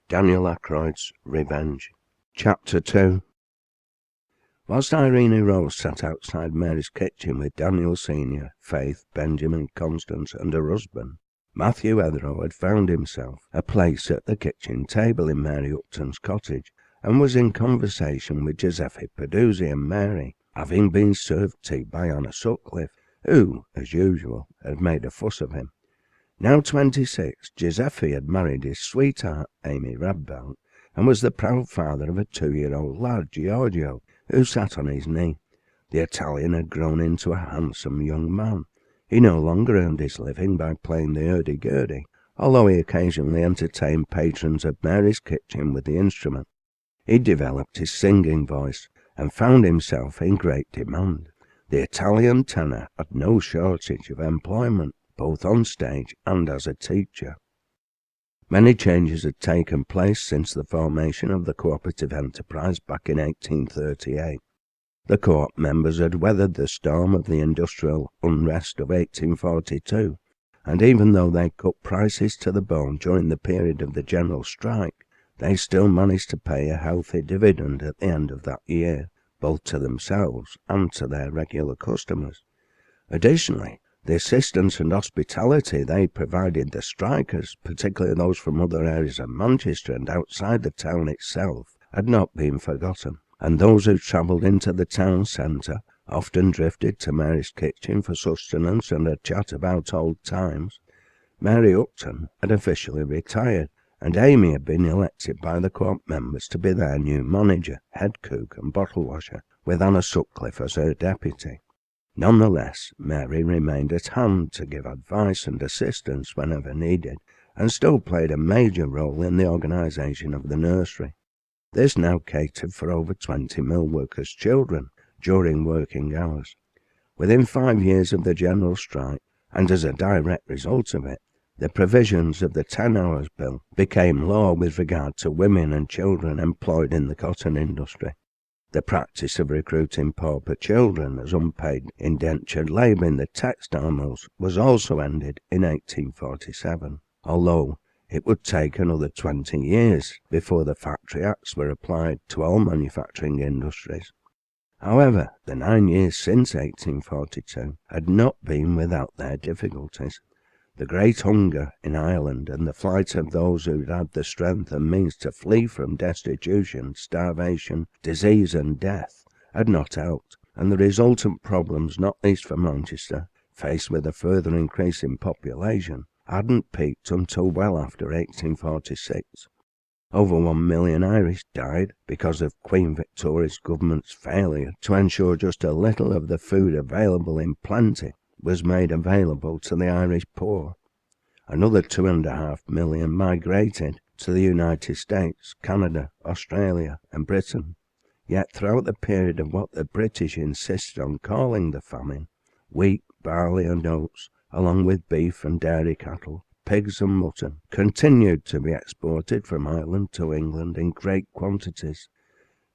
Daniel Akroyd's Revenge. Chapter 2. Whilst Irene Rose sat outside Mary's kitchen with Daniel Senior, Faith, Benjamin, Constance and her husband, Matthew Etherow had found himself a place at the kitchen table in Mary Upton's cottage, and was in conversation with Giuseppe Peduzzi and Mary, having been served tea by Anna Sutcliffe, who, as usual, had made a fuss of him. Now 26, Giuseppe had married his sweetheart, Amy Radbelt, and was the proud father of a 2-year-old lad, Giorgio, who sat on his knee. The Italian had grown into a handsome young man. He no longer earned his living by playing the hurdy-gurdy, although he occasionally entertained patrons of Mary's kitchen with the instrument. He developed his singing voice, and found himself in great demand. The Italian tenor had no shortage of employment, both on stage and as a teacher. Many changes had taken place since the formation of the cooperative enterprise back in 1838. The co-op members had weathered the storm of the industrial unrest of 1842, and even though they cut prices to the bone during the period of the general strike, they still managed to pay a healthy dividend at the end of that year, both to themselves and to their regular customers. Additionally, the assistance and hospitality they provided the strikers, particularly those from other areas of Manchester and outside the town itself, had not been forgotten, and those who travelled into the town centre often drifted to Mary's kitchen for sustenance and a chat about old times. Mary Upton had officially retired, and Amy had been elected by the co-op members to be their new manager, head cook and bottle washer, with Anna Sutcliffe as her deputy. Nonetheless, Mary remained at hand to give advice and assistance whenever needed, and still played a major role in the organisation of the nursery. This now catered for over 20 mill workers' children during working hours. Within 5 years of the general strike, and as a direct result of it, the provisions of the 10 Hours Bill became law with regard to women and children employed in the cotton industry. The practice of recruiting pauper children as unpaid indentured labour in the textile mills was also ended in 1847, although it would take another 20 years before the Factory Acts were applied to all manufacturing industries. However, the 9 years since 1842 had not been without their difficulties. The great hunger in Ireland and the flight of those who had the strength and means to flee from destitution, starvation, disease and death had not helped, and the resultant problems, not least for Manchester, faced with a further increase in population, hadn't peaked until well after 1846. Over 1 million Irish died because of Queen Victoria's government's failure to ensure just a little of the food available in plenty was made available to the Irish poor. Another 2.5 million migrated to the United States, Canada, Australia and Britain. Yet throughout the period of what the British insisted on calling the famine, wheat, barley and oats, along with beef and dairy cattle, pigs and mutton, continued to be exported from Ireland to England in great quantities.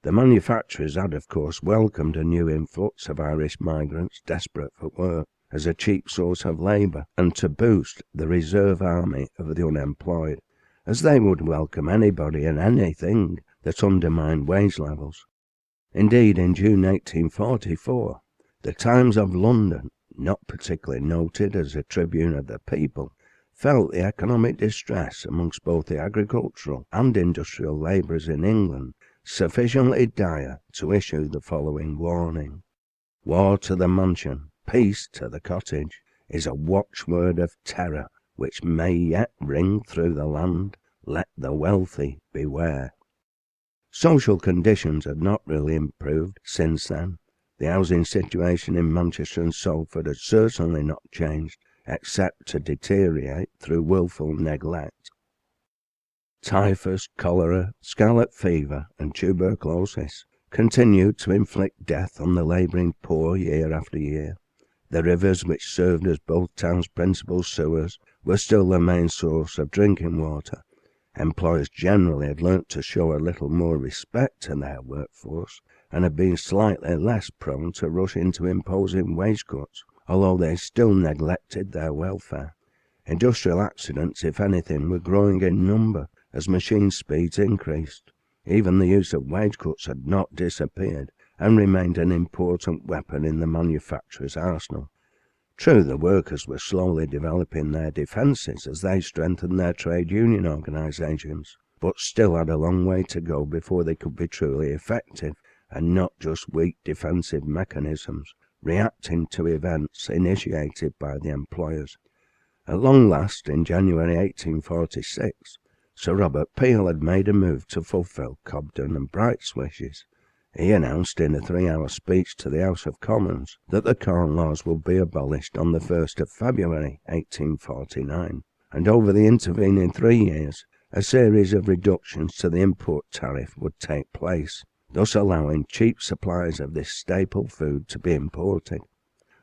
The manufacturers had of course welcomed a new influx of Irish migrants desperate for work, as a cheap source of labour and to boost the reserve army of the unemployed, as they would welcome anybody and anything that undermined wage levels. Indeed, in June 1844, the Times of London, not particularly noted as a tribune of the people, felt the economic distress amongst both the agricultural and industrial labourers in England sufficiently dire to issue the following warning: "War to the mansion, peace to the cottage, is a watchword of terror which may yet ring through the land. Let the wealthy beware." Social conditions had not really improved since then. The housing situation in Manchester and Salford had certainly not changed, except to deteriorate through wilful neglect. Typhus, cholera, scarlet fever and tuberculosis continued to inflict death on the labouring poor year after year. The rivers which served as both towns' principal sewers were still the main source of drinking water. Employers generally had learnt to show a little more respect to their workforce and had been slightly less prone to rush into imposing wage cuts, although they still neglected their welfare. Industrial accidents, if anything, were growing in number, as machine speeds increased. Even the use of wage cuts had not disappeared and remained an important weapon in the manufacturer's arsenal. True, the workers were slowly developing their defences as they strengthened their trade union organisations, but still had a long way to go before they could be truly effective and not just weak defensive mechanisms reacting to events initiated by the employers. At long last, in January 1846, Sir Robert Peel had made a move to fulfil Cobden and Bright's wishes. He announced in a 3-hour speech to the House of Commons that the Corn Laws would be abolished on the 1st of February 1849, and over the intervening 3 years, a series of reductions to the import tariff would take place, thus allowing cheap supplies of this staple food to be imported.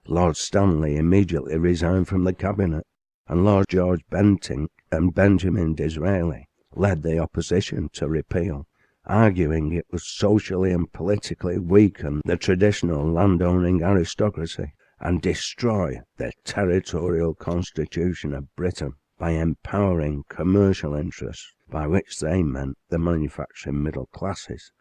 Lord Stanley immediately resigned from the cabinet, and Lord George Bentinck and Benjamin Disraeli led the opposition to repeal, arguing it would socially and politically weaken the traditional landowning aristocracy and destroy the territorial constitution of Britain by empowering commercial interests, by which they meant the manufacturing middle classes.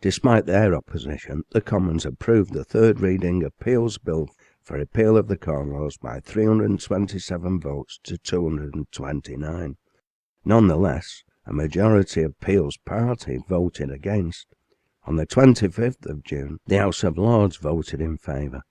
Despite their opposition, the Commons approved the third reading of Peel's bill for repeal of the Corn Laws by 327 votes to 229. Nonetheless, a majority of Peel's party voted against. On the 25th of June, the House of Lords voted in favour.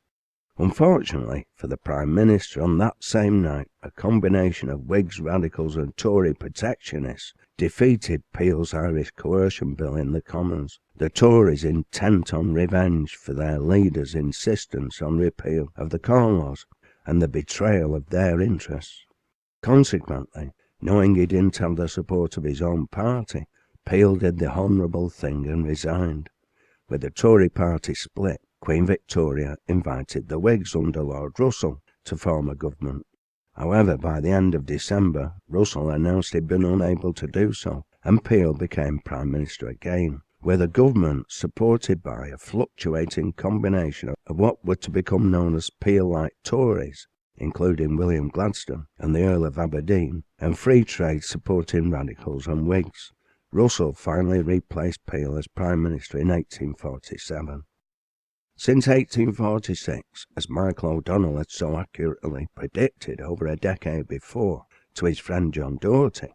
Unfortunately for the Prime Minister, on that same night, a combination of Whigs, Radicals and Tory protectionists defeated Peel's Irish Coercion Bill in the Commons, the Tories intent on revenge for their leaders' insistence on repeal of the Corn Laws and the betrayal of their interests. Consequently, knowing he didn't have the support of his own party, Peel did the honourable thing and resigned. With the Tory party split, Queen Victoria invited the Whigs under Lord Russell to form a government. However, by the end of December, Russell announced he'd been unable to do so, and Peel became Prime Minister again, with a government supported by a fluctuating combination of what were to become known as Peel-like Tories, including William Gladstone and the Earl of Aberdeen, and free trade supporting Radicals and Whigs. Russell finally replaced Peel as Prime Minister in 1847. Since 1846, as Michael O'Donnell had so accurately predicted over a decade before to his friend John Doughty,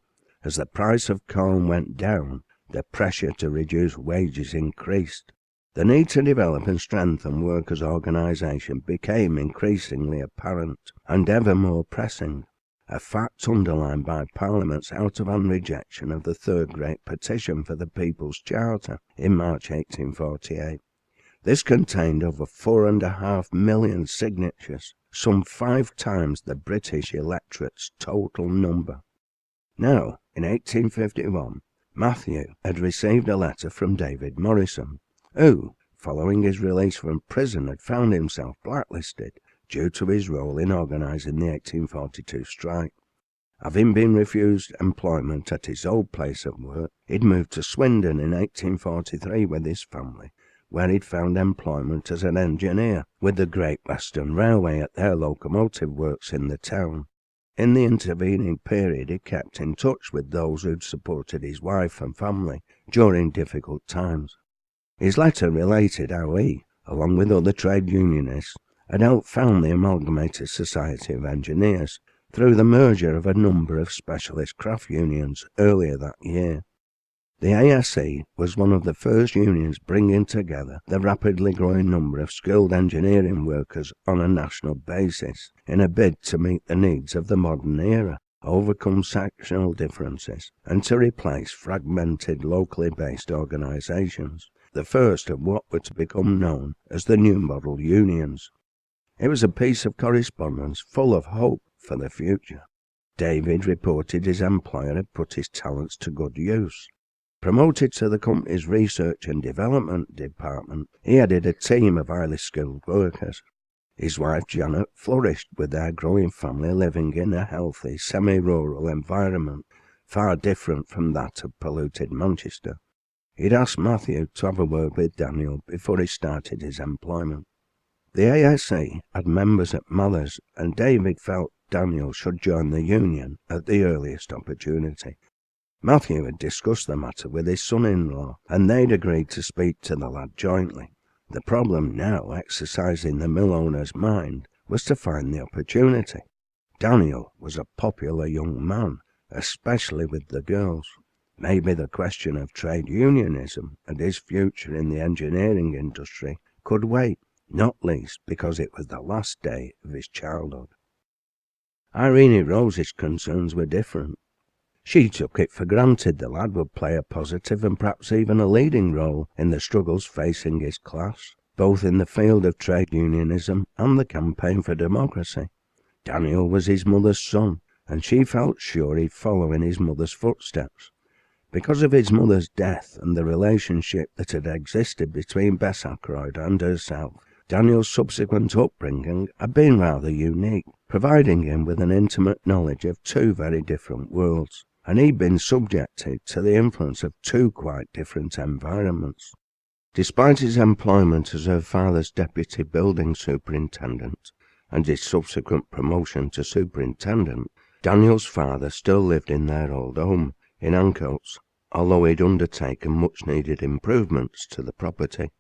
as the price of corn went down, the pressure to reduce wages increased. The need to develop and strengthen workers' organisation became increasingly apparent and ever more pressing, a fact underlined by Parliament's out-of-hand rejection of the Third Great Petition for the People's Charter in March 1848. This contained over 4.5 million signatures, some 5 times the British electorate's total number. Now, in 1851, Matthew had received a letter from David Morrison, who, following his release from prison, had found himself blacklisted due to his role in organising the 1842 strike. Having been refused employment at his old place of work, he'd moved to Swindon in 1843 with his family, where he'd found employment as an engineer with the Great Western Railway at their locomotive works in the town. In the intervening period, he kept in touch with those who'd supported his wife and family during difficult times. His letter related how he, along with other trade unionists, had helped found the Amalgamated Society of Engineers through the merger of a number of specialist craft unions earlier that year. The ASE was one of the first unions bringing together the rapidly growing number of skilled engineering workers on a national basis in a bid to meet the needs of the modern era, overcome sectional differences, and to replace fragmented locally based organisations, the first of what were to become known as the New Model Unions. It was a piece of correspondence full of hope for the future. David reported his employer had put his talents to good use. Promoted to the company's research and development department, he added a team of highly skilled workers. His wife Janet flourished with their growing family living in a healthy, semi-rural environment, far different from that of polluted Manchester. He'd asked Matthew to have a word with Daniel before he started his employment. The ASE had members at Mallows, and David felt Daniel should join the union at the earliest opportunity. Matthew had discussed the matter with his son-in-law, and they'd agreed to speak to the lad jointly. The problem now exercising the mill owner's mind was to find the opportunity. Daniel was a popular young man, especially with the girls. Maybe the question of trade unionism and his future in the engineering industry could wait, not least because it was the last day of his childhood. Irene Rose's concerns were different. She took it for granted the lad would play a positive and perhaps even a leading role in the struggles facing his class, both in the field of trade unionism and the campaign for democracy. Daniel was his mother's son, and she felt sure he'd follow in his mother's footsteps. Because of his mother's death and the relationship that had existed between Bess Ackroyd and herself, Daniel's subsequent upbringing had been rather unique, providing him with an intimate knowledge of two very different worlds, and he'd been subjected to the influence of two quite different environments. Despite his employment as her father's deputy building superintendent, and his subsequent promotion to superintendent, Daniel's father still lived in their old home in Ancoats, although he'd undertaken much-needed improvements to the property.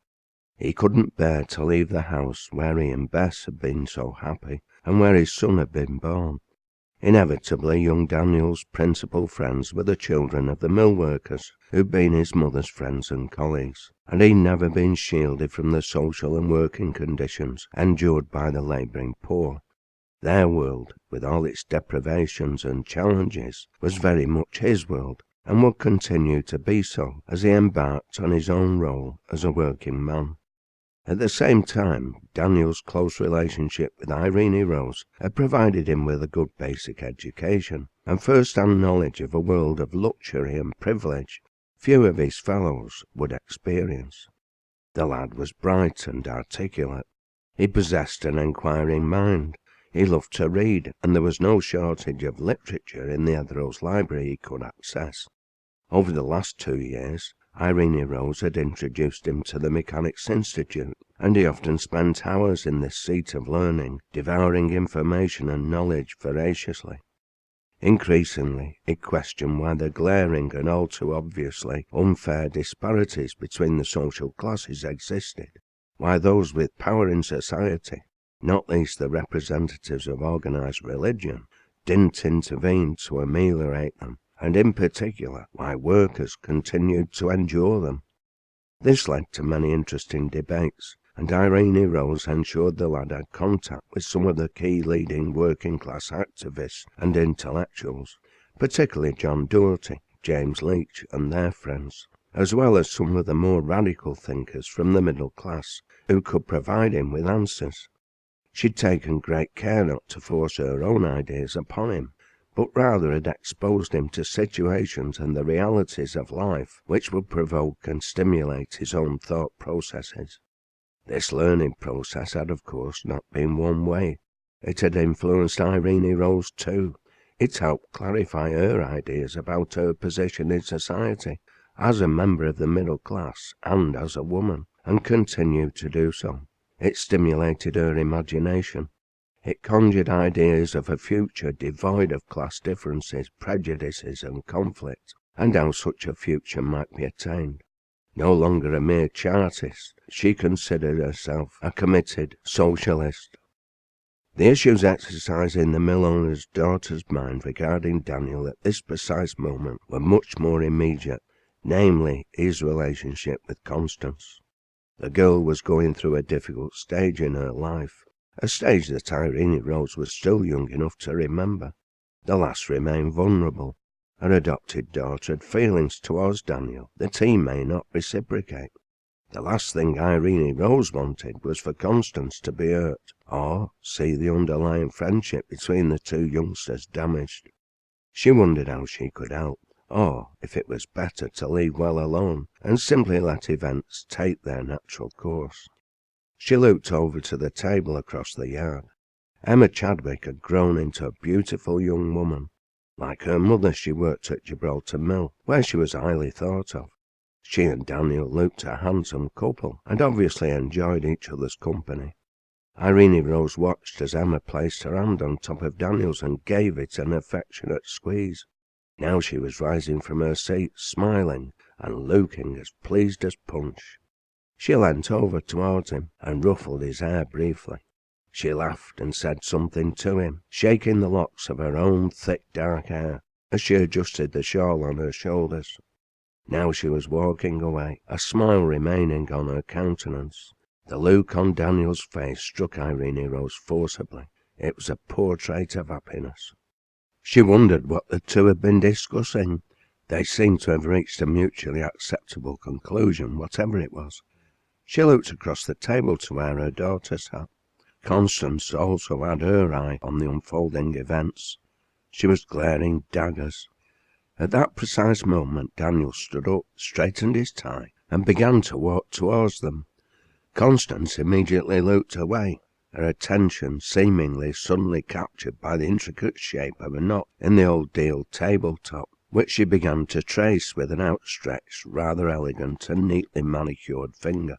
He couldn't bear to leave the house where he and Bess had been so happy, and where his son had been born. Inevitably, young Daniel's principal friends were the children of the mill workers, who'd been his mother's friends and colleagues, and he'd never been shielded from the social and working conditions endured by the labouring poor. Their world, with all its deprivations and challenges, was very much his world, and would continue to be so as he embarked on his own role as a working man. At the same time, Daniel's close relationship with Irene Rose had provided him with a good basic education, and first-hand knowledge of a world of luxury and privilege few of his fellows would experience. The lad was bright and articulate. He possessed an inquiring mind. He loved to read, and there was no shortage of literature in the Etherose library he could access. Over the last 2 years, Irene Rose had introduced him to the Mechanics' Institute, and he often spent hours in this seat of learning, devouring information and knowledge voraciously. Increasingly, he questioned why the glaring and all too obviously unfair disparities between the social classes existed, why those with power in society, not least the representatives of organised religion, didn't intervene to ameliorate them, and in particular why workers continued to endure them. This led to many interesting debates, and Irene Rose ensured the lad had contact with some of the key leading working-class activists and intellectuals, particularly John Doherty, James Leach and their friends, as well as some of the more radical thinkers from the middle class who could provide him with answers. She'd taken great care not to force her own ideas upon him, but rather had exposed him to situations and the realities of life which would provoke and stimulate his own thought processes. This learning process had, of course, not been one way. It had influenced Irene Rose too. It helped clarify her ideas about her position in society, as a member of the middle class and as a woman, and continued to do so. It stimulated her imagination. It conjured ideas of a future devoid of class differences, prejudices and conflict, and how such a future might be attained. No longer a mere Chartist, she considered herself a committed socialist. The issues exercising the mill owner's daughter's mind regarding Daniel at this precise moment were much more immediate, namely his relationship with Constance. The girl was going through a difficult stage in her life, a stage that Irene Rose was still young enough to remember. The lass remained vulnerable. Her adopted daughter had feelings towards Daniel that he may not reciprocate. The last thing Irene Rose wanted was for Constance to be hurt, or see the underlying friendship between the two youngsters damaged. She wondered how she could help, or if it was better to leave well alone and simply let events take their natural course. She looked over to the table across the yard. Emma Chadwick had grown into a beautiful young woman. Like her mother, she worked at Gibraltar Mill, where she was highly thought of. She and Daniel looked a handsome couple, and obviously enjoyed each other's company. Irene Rose watched as Emma placed her hand on top of Daniel's and gave it an affectionate squeeze. Now she was rising from her seat, smiling and looking as pleased as Punch. She leant over towards him and ruffled his hair briefly. She laughed and said something to him, shaking the locks of her own thick dark hair as she adjusted the shawl on her shoulders. Now she was walking away, a smile remaining on her countenance. The look on Daniel's face struck Irene Rose forcibly. It was a portrait of happiness. She wondered what the two had been discussing. They seemed to have reached a mutually acceptable conclusion, whatever it was. She looked across the table to where her daughter sat. Constance also had her eye on the unfolding events. She was glaring daggers. At that precise moment Daniel stood up, straightened his tie, and began to walk towards them. Constance immediately looked away, her attention seemingly suddenly captured by the intricate shape of a knot in the old deal tabletop, which she began to trace with an outstretched, rather elegant and neatly manicured finger.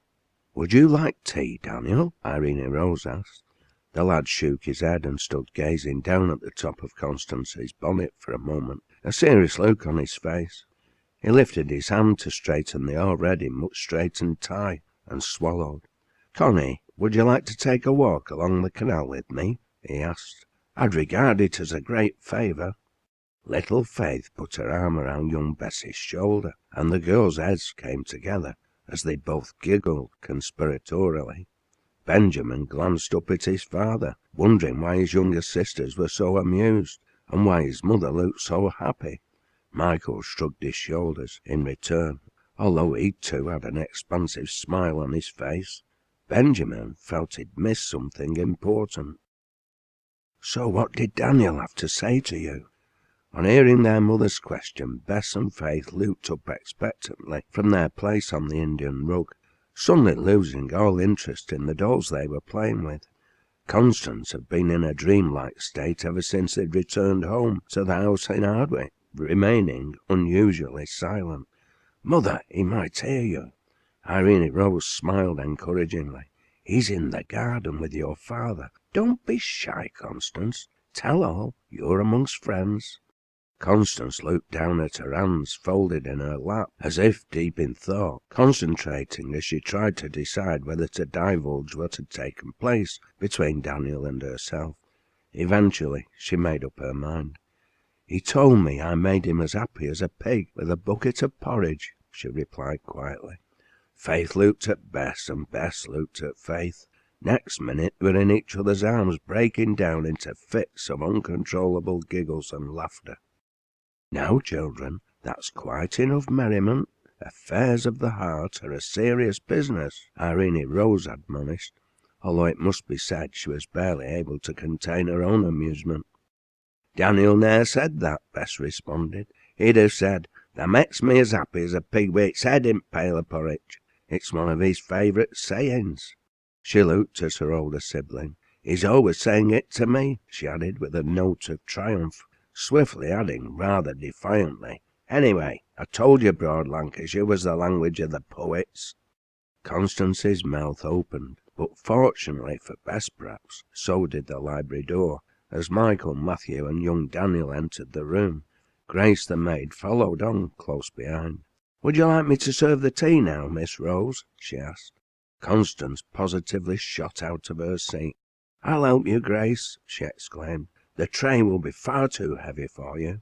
"Would you like tea, Daniel?" Irene Rose asked. The lad shook his head and stood gazing down at the top of Constance's bonnet for a moment, a serious look on his face. He lifted his hand to straighten the already much straightened tie, and swallowed. "Connie, would you like to take a walk along the canal with me?" he asked. "I'd regard it as a great favour." Little Faith put her arm around young Bessie's shoulder, and the girls' heads came together as they both giggled conspiratorially. Benjamin glanced up at his father, wondering why his younger sisters were so amused, and why his mother looked so happy. Michael shrugged his shoulders in return, although he too had an expansive smile on his face. Benjamin felt he'd missed something important. "So what did Daniel have to say to you?" On hearing their mother's question, Bess and Faith looked up expectantly from their place on the Indian rug, suddenly losing all interest in the dolls they were playing with. Constance had been in a dreamlike state ever since they'd returned home to the house in Hardwick, remaining unusually silent. "Mother, he might hear you." Irene Rose smiled encouragingly. "He's in the garden with your father. Don't be shy, Constance. Tell all. You're amongst friends." Constance looked down at her hands folded in her lap, as if deep in thought, concentrating as she tried to decide whether to divulge what had taken place between Daniel and herself. Eventually she made up her mind. "He told me I made him as happy as a pig with a bucket of porridge," she replied quietly. Faith looked at Bess, and Bess looked at Faith. Next minute they were in each other's arms, breaking down into fits of uncontrollable giggles and laughter. "Now, children, that's quite enough merriment. Affairs of the heart are a serious business," Irene Rose admonished, although it must be said she was barely able to contain her own amusement. "Daniel ne'er said that," Bess responded. "He'd have said, 'Thou makes me as happy as a pig with its head in pail of porridge.' It's one of his favourite sayings." She looked at her older sibling. "He's always saying it to me," she added with a note of triumph, swiftly adding rather defiantly, "Anyway, I told you Broad Lancashire was the language of the poets." Constance's mouth opened, but fortunately for Bess perhaps, so did the library door, as Michael, Matthew and young Daniel entered the room. Grace the maid followed on close behind. "Would you like me to serve the tea now, Miss Rose?" she asked. Constance positively shot out of her seat. "I'll help you, Grace," she exclaimed. "The tray will be far too heavy for you."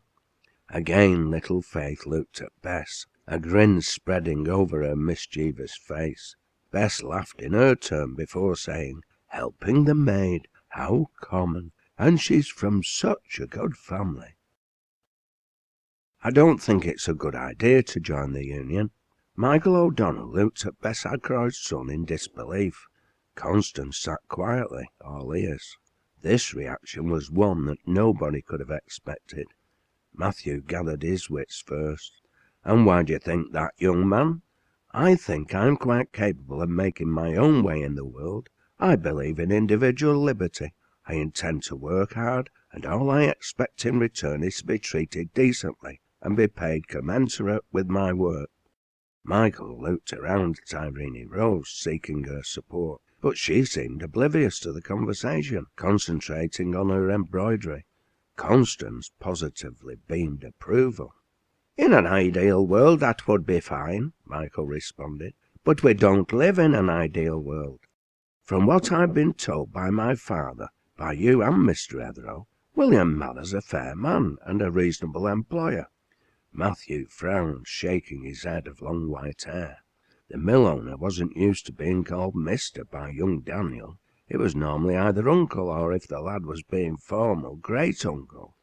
Again little Faith looked at Bess, a grin spreading over her mischievous face. Bess laughed in her turn before saying, "Helping the maid, how common, and she's from such a good family." "I don't think it's a good idea to join the union." Michael O'Donnell looked at Bess Ackroyd's son in disbelief. Constance sat quietly, all ears. This reaction was one that nobody could have expected. Matthew gathered his wits first. "And why do you think that, young man?" "I think I'm quite capable of making my own way in the world. I believe in individual liberty. I intend to work hard, and all I expect in return is to be treated decently and be paid commensurate with my work." Michael looked around at Irene Rose, seeking her support, but she seemed oblivious to the conversation, concentrating on her embroidery. Constance positively beamed approval. "In an ideal world that would be fine," Michael responded. "But we don't live in an ideal world. From what I've been told by my father, by you and Mr. Etherow, William Mather's a fair man and a reasonable employer." Matthew frowned, shaking his head of long white hair. The mill owner wasn't used to being called Mr. by young Daniel. It was normally either uncle or, if the lad was being formal, great-uncle.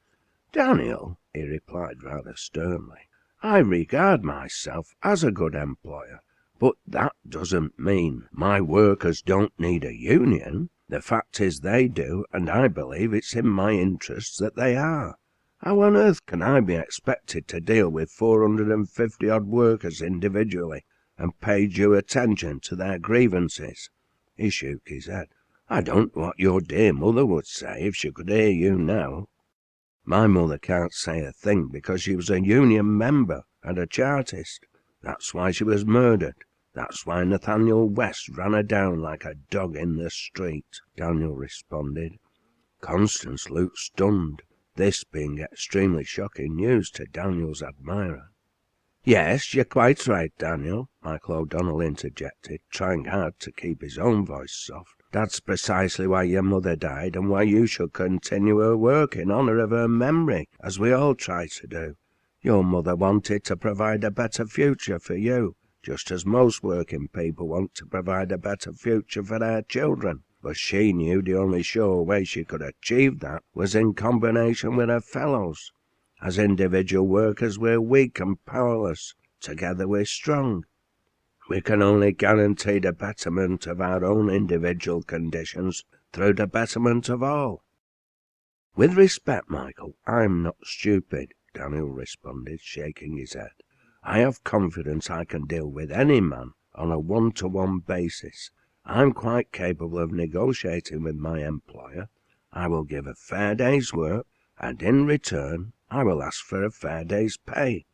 "Daniel," he replied rather sternly, "I regard myself as a good employer, but that doesn't mean my workers don't need a union. The fact is they do, and I believe it's in my interests that they are. How on earth can I be expected to deal with 450-odd workers individually and pay due attention to their grievances?" He shook his head. "I don't know what your dear mother would say if she could hear you now." "My mother can't say a thing because she was a union member and a Chartist. That's why she was murdered. That's why Nathaniel West ran her down like a dog in the street," Daniel responded. Constance looked stunned, this being extremely shocking news to Daniel's admirer. "Yes, you're quite right, Daniel," Michael O'Donnell interjected, trying hard to keep his own voice soft. "That's precisely why your mother died and why you should continue her work in honour of her memory, as we all try to do. Your mother wanted to provide a better future for you, just as most working people want to provide a better future for their children. But she knew the only sure way she could achieve that was in combination with her fellows. As individual workers we're weak and powerless. Together we're strong. We can only guarantee the betterment of our own individual conditions through the betterment of all." "With respect, Michael, I'm not stupid," Daniel responded, shaking his head. "I have confidence I can deal with any man on a one-to-one basis. I'm quite capable of negotiating with my employer. I will give a fair day's work, and in return I will ask for a fair day's pay.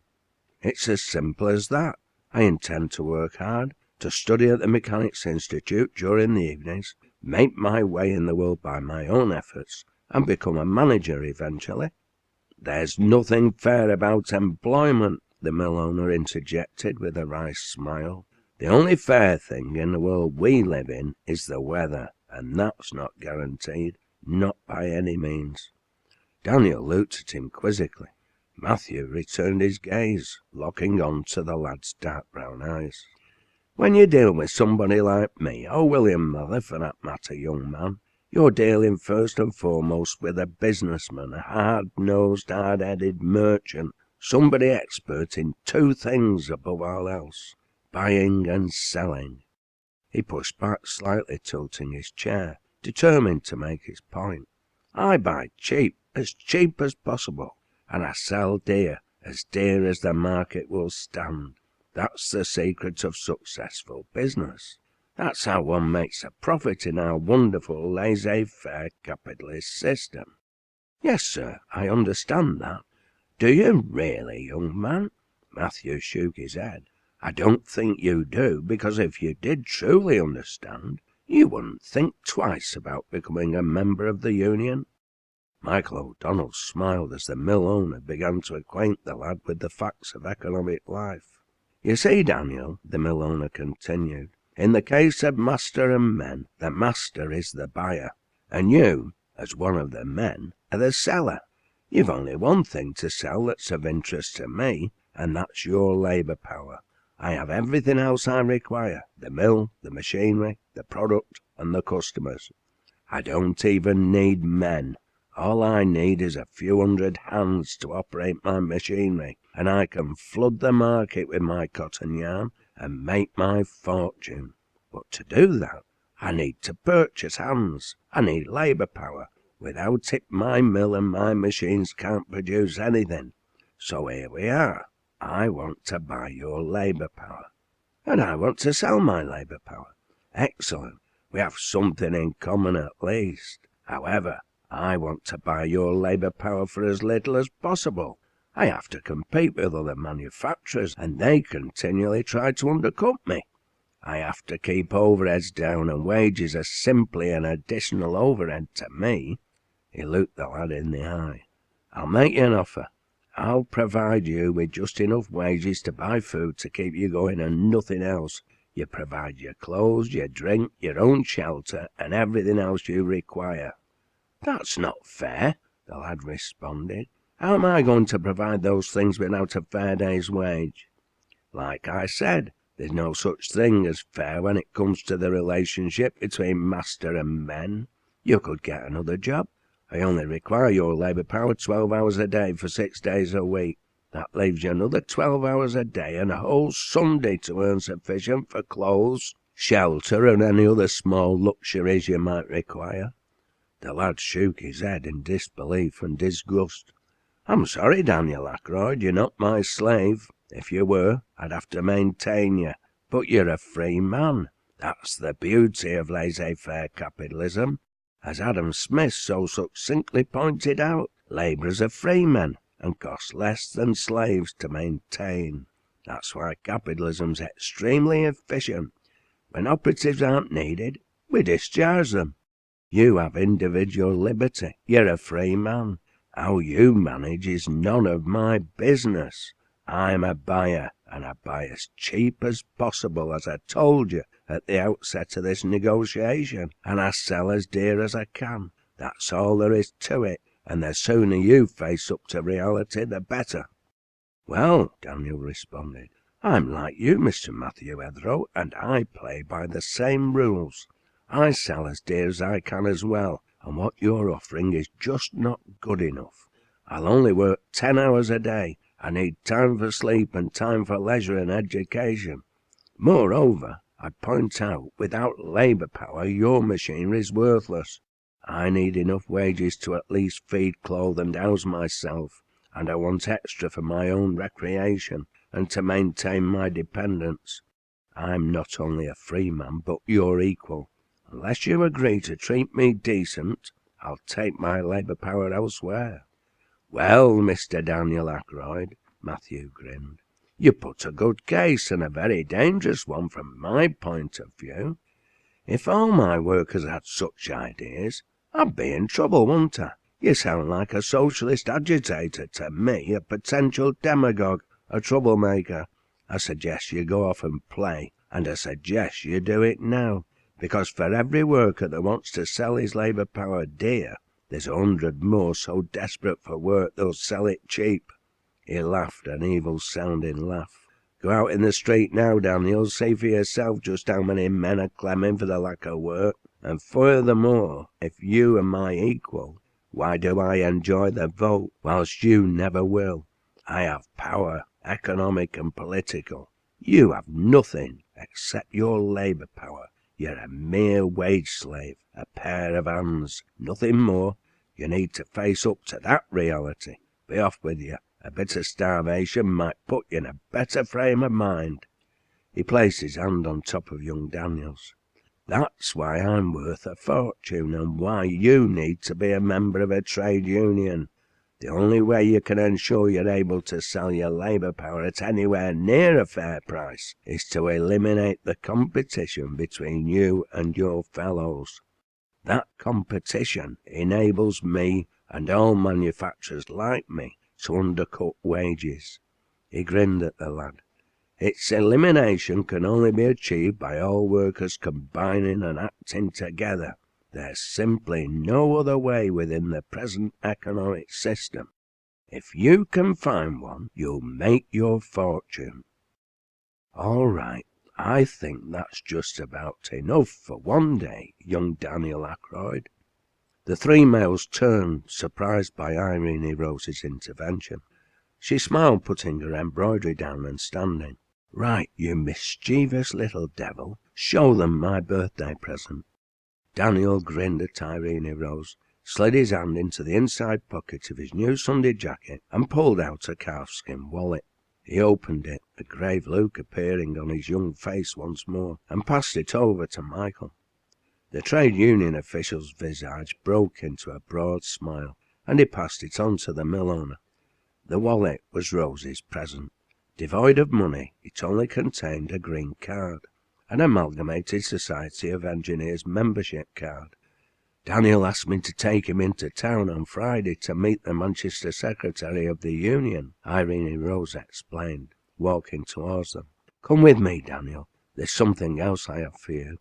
It's as simple as that. I intend to work hard, to study at the Mechanics' Institute during the evenings, make my way in the world by my own efforts, and become a manager eventually." "There's nothing fair about employment," the mill owner interjected with a wry smile. "The only fair thing in the world we live in is the weather, and that's not guaranteed, not by any means." Daniel looked at him quizzically. Matthew returned his gaze, locking on to the lad's dark brown eyes. "When you deal with somebody like me, or William Mather for that matter, young man, you're dealing first and foremost with a businessman, a hard-nosed, hard-headed merchant, somebody expert in two things above all else: buying and selling." He pushed back slightly, tilting his chair, determined to make his point. "I buy cheap as possible, and I sell dear as the market will stand. That's the secret of successful business. That's how one makes a profit in our wonderful laissez-faire capitalist system." "Yes, sir, I understand that." "Do you really, young man?" Matthew shook his head. "I don't think you do, because if you did truly understand, you wouldn't think twice about becoming a member of the union." Michael O'Donnell smiled as the mill owner began to acquaint the lad with the facts of economic life. "You see, Daniel," the mill owner continued, "in the case of master and men, the master is the buyer, and you, as one of the men, are the seller. You've only one thing to sell that's of interest to me, and that's your labour power. I have everything else I require: the mill, the machinery, the product, and the customers. I don't even need men. All I need is a few hundred hands to operate my machinery, and I can flood the market with my cotton yarn and make my fortune. But to do that, I need to purchase hands. I need labour power. Without it, my mill and my machines can't produce anything. So here we are. I want to buy your labour power, and I want to sell my labour power. Excellent. We have something in common at least. However, I want to buy your labour power for as little as possible. I have to compete with other manufacturers, and they continually try to undercut me. I have to keep overheads down, and wages are simply an additional overhead to me." He looked the lad in the eye. I'll make you an offer. I'll provide you with just enough wages to buy food to keep you going and nothing else. You provide your clothes, your drink, your own shelter, and everything else you require." "That's not fair," the lad responded. "How am I going to provide those things without a fair day's wage?" "Like I said, there's no such thing as fair when it comes to the relationship between master and men. You could get another job. I only require your labour power 12 hours a day for 6 days a week. That leaves you another 12 hours a day and a whole Sunday to earn sufficient for clothes, shelter, and any other small luxuries you might require." The lad shook his head in disbelief and disgust. "I'm sorry, Daniel Ackroyd, you're not my slave. If you were, I'd have to maintain you. But you're a free man. That's the beauty of laissez-faire capitalism. As Adam Smith so succinctly pointed out, labourers are free men and cost less than slaves to maintain. That's why capitalism's extremely efficient. When operatives aren't needed, we discharge them. You have individual liberty. You're a free man. How you manage is none of my business. I'm a buyer, and I buy as cheap as possible, as I told you at the outset of this negotiation, and I sell as dear as I can. That's all there is to it, and the sooner you face up to reality, the better." "Well," Daniel responded, "I'm like you, Mr. Matthew Ethrow, and I play by the same rules. I sell as dear as I can as well, and what you're offering is just not good enough. I'll only work 10 hours a day. I need time for sleep and time for leisure and education. Moreover, I point out, without labour power, your machinery's worthless. I need enough wages to at least feed, clothe, and house myself, and I want extra for my own recreation and to maintain my dependents. I'm not only a free man, but your equal. Unless you agree to treat me decent, I'll take my labour power elsewhere." "Well, Mr. Daniel Ackroyd," Matthew grinned, "you put a good case, and a very dangerous one from my point of view. If all my workers had such ideas, I'd be in trouble, wouldn't I? You sound like a socialist agitator to me, a potential demagogue, a troublemaker. I suggest you go off and play, and I suggest you do it now, because for every worker that wants to sell his labour power dear, there's 100 more so desperate for work they'll sell it cheap." He laughed an evil-sounding laugh. "Go out in the street now, Daniel, see for yourself just how many men are clemming for the lack of work. And furthermore, if you are my equal, why do I enjoy the vote, whilst you never will? I have power, economic and political. You have nothing except your labour power. You're a mere wage slave, a pair of hands, nothing more. You need to face up to that reality. Be off with you. A bit of starvation might put you in a better frame of mind." He placed his hand on top of young Daniel's. "That's why I'm worth a fortune, and why you need to be a member of a trade union. The only way you can ensure you're able to sell your labour power at anywhere near a fair price is to eliminate the competition between you and your fellows. That competition enables me and all manufacturers like me to undercut wages." He grinned at the lad. "Its elimination can only be achieved by all workers combining and acting together. There's simply no other way within the present economic system. If you can find one, you'll make your fortune." "All right, I think that's just about enough for one day, young Daniel Ackroyd." The three males turned, surprised by Irene Rose's intervention. She smiled, putting her embroidery down and standing. "Right, you mischievous little devil, show them my birthday present." Daniel grinned at Irene Rose, slid his hand into the inside pocket of his new Sunday jacket, and pulled out a calfskin wallet. He opened it, a grave look appearing on his young face once more, and passed it over to Michael. The trade union official's visage broke into a broad smile, and he passed it on to the mill owner. The wallet was Rose's present. Devoid of money, it only contained a green card, an Amalgamated Society of Engineers membership card. Daniel asked me to take him into town on Friday to meet the Manchester Secretary of the Union, Irene Rose explained, walking towards them. Come with me, Daniel. There's something else I have for you.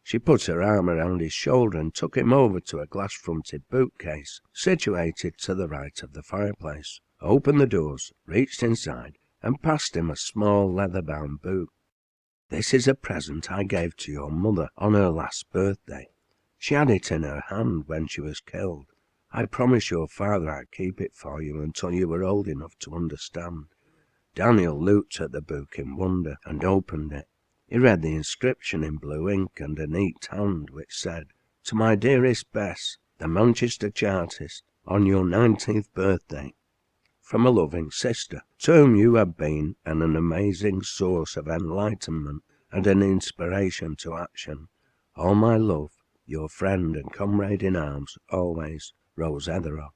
She put her arm around his shoulder and took him over to a glass-fronted bookcase situated to the right of the fireplace, opened the doors, reached inside, and passed him a small leather-bound book. This is a present I gave to your mother on her last birthday. She had it in her hand when she was killed. I promised your father I'd keep it for you until you were old enough to understand. Daniel looked at the book in wonder and opened it. He read the inscription in blue ink and a neat hand which said, "To my dearest Bess, the Manchester Chartist, on your 19th birthday. From a loving sister, to whom you have been an amazing source of enlightenment and an inspiration to action. All my love, your friend and comrade in arms, always, Rose Etherell."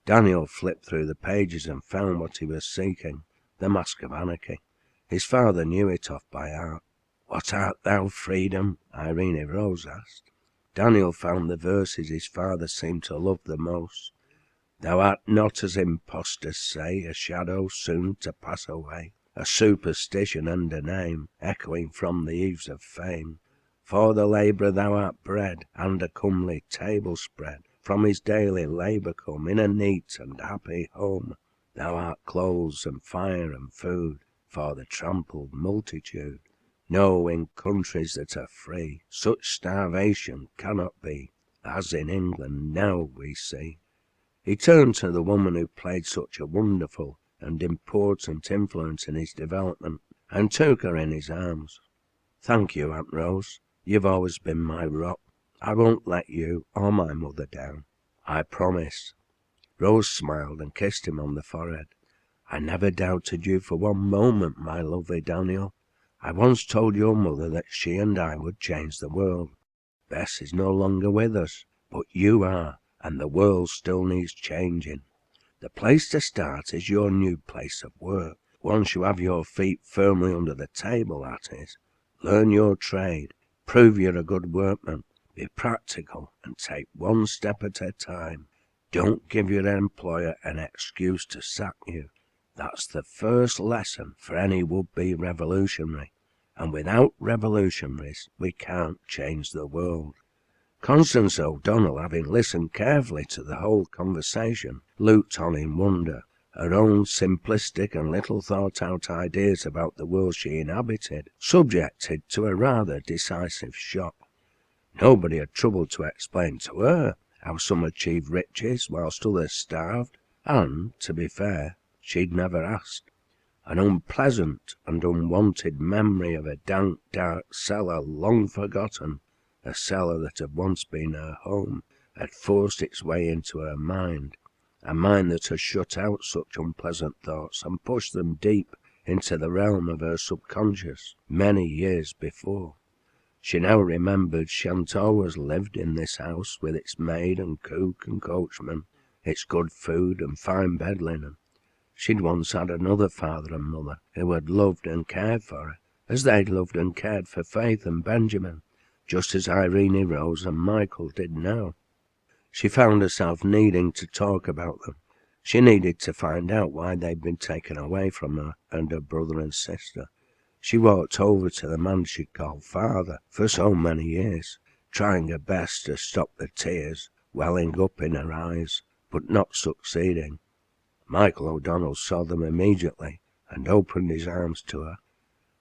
Daniel flipped through the pages and found what he was seeking, the Mask of Anarchy. His father knew it off by heart. "What art thou, freedom?" Irene Rose asked. Daniel found the verses his father seemed to love the most. "Thou art not, as impostors say, a shadow soon to pass away, a superstition and a name, echoing from the eaves of fame. For the labourer thou art bread, and a comely table spread, from his daily labour come in a neat and happy home. Thou art clothes and fire and food for the trampled multitude. No, in countries that are free, such starvation cannot be, as in England now we see." He turned to the woman who played such a wonderful and important influence in his development, and took her in his arms. "Thank you, Aunt Rose. You've always been my rock. I won't let you or my mother down. I promise." Rose smiled and kissed him on the forehead. "I never doubted you for one moment, my lovely Daniel. I once told your mother that she and I would change the world. Bess is no longer with us, but you are, and the world still needs changing. The place to start is your new place of work. Once you have your feet firmly under the table, that is. Learn your trade, prove you're a good workman, be practical, and take one step at a time. Don't give your employer an excuse to sack you. That's the first lesson for any would-be revolutionary, and without revolutionaries we can't change the world." Constance O'Donnell, having listened carefully to the whole conversation, looked on in wonder. Her own simplistic and little thought-out ideas about the world she inhabited, subjected to a rather decisive shock. Nobody had troubled to explain to her how some achieved riches whilst others starved, and, to be fair, she'd never asked. An unpleasant and unwanted memory of a dank, dark cellar long forgotten, a cellar that had once been her home, had forced its way into her mind, a mind that had shut out such unpleasant thoughts and pushed them deep into the realm of her subconscious many years before. She now remembered she hadn't always lived in this house with its maid and cook and coachman, its good food and fine bed linen. She'd once had another father and mother who had loved and cared for her, as they'd loved and cared for Faith and Benjamin, just as Irene Rose and Michael did now. She found herself needing to talk about them. She needed to find out why they'd been taken away from her and her brother and sister. She walked over to the man she'd called father for so many years, trying her best to stop the tears welling up in her eyes, but not succeeding. Michael O'Donnell saw them immediately and opened his arms to her.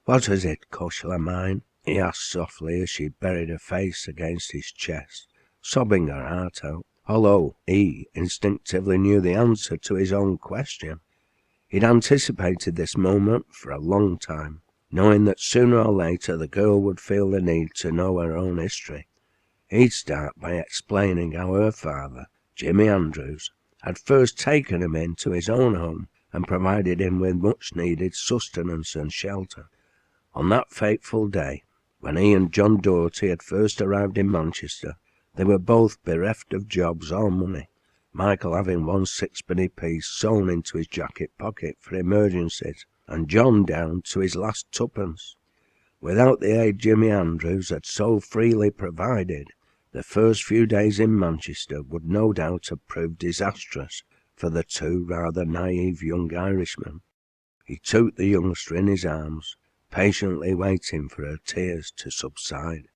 "What is it, cushla mine?" he asked softly as she buried her face against his chest, sobbing her heart out, although he instinctively knew the answer to his own question. He'd anticipated this moment for a long time, knowing that sooner or later the girl would feel the need to know her own history. He'd start by explaining how her father, Jimmy Andrews, had first taken him into his own home and provided him with much-needed sustenance and shelter. On that fateful day, when he and John Doherty had first arrived in Manchester, they were both bereft of jobs or money, Michael having one sixpenny piece sewn into his jacket pocket for emergencies, and John down to his last twopence. Without the aid Jimmy Andrews had so freely provided, The first few days in Manchester would no doubt have proved disastrous for the two rather naive young Irishmen. He took the youngster in his arms, patiently waiting for her tears to subside.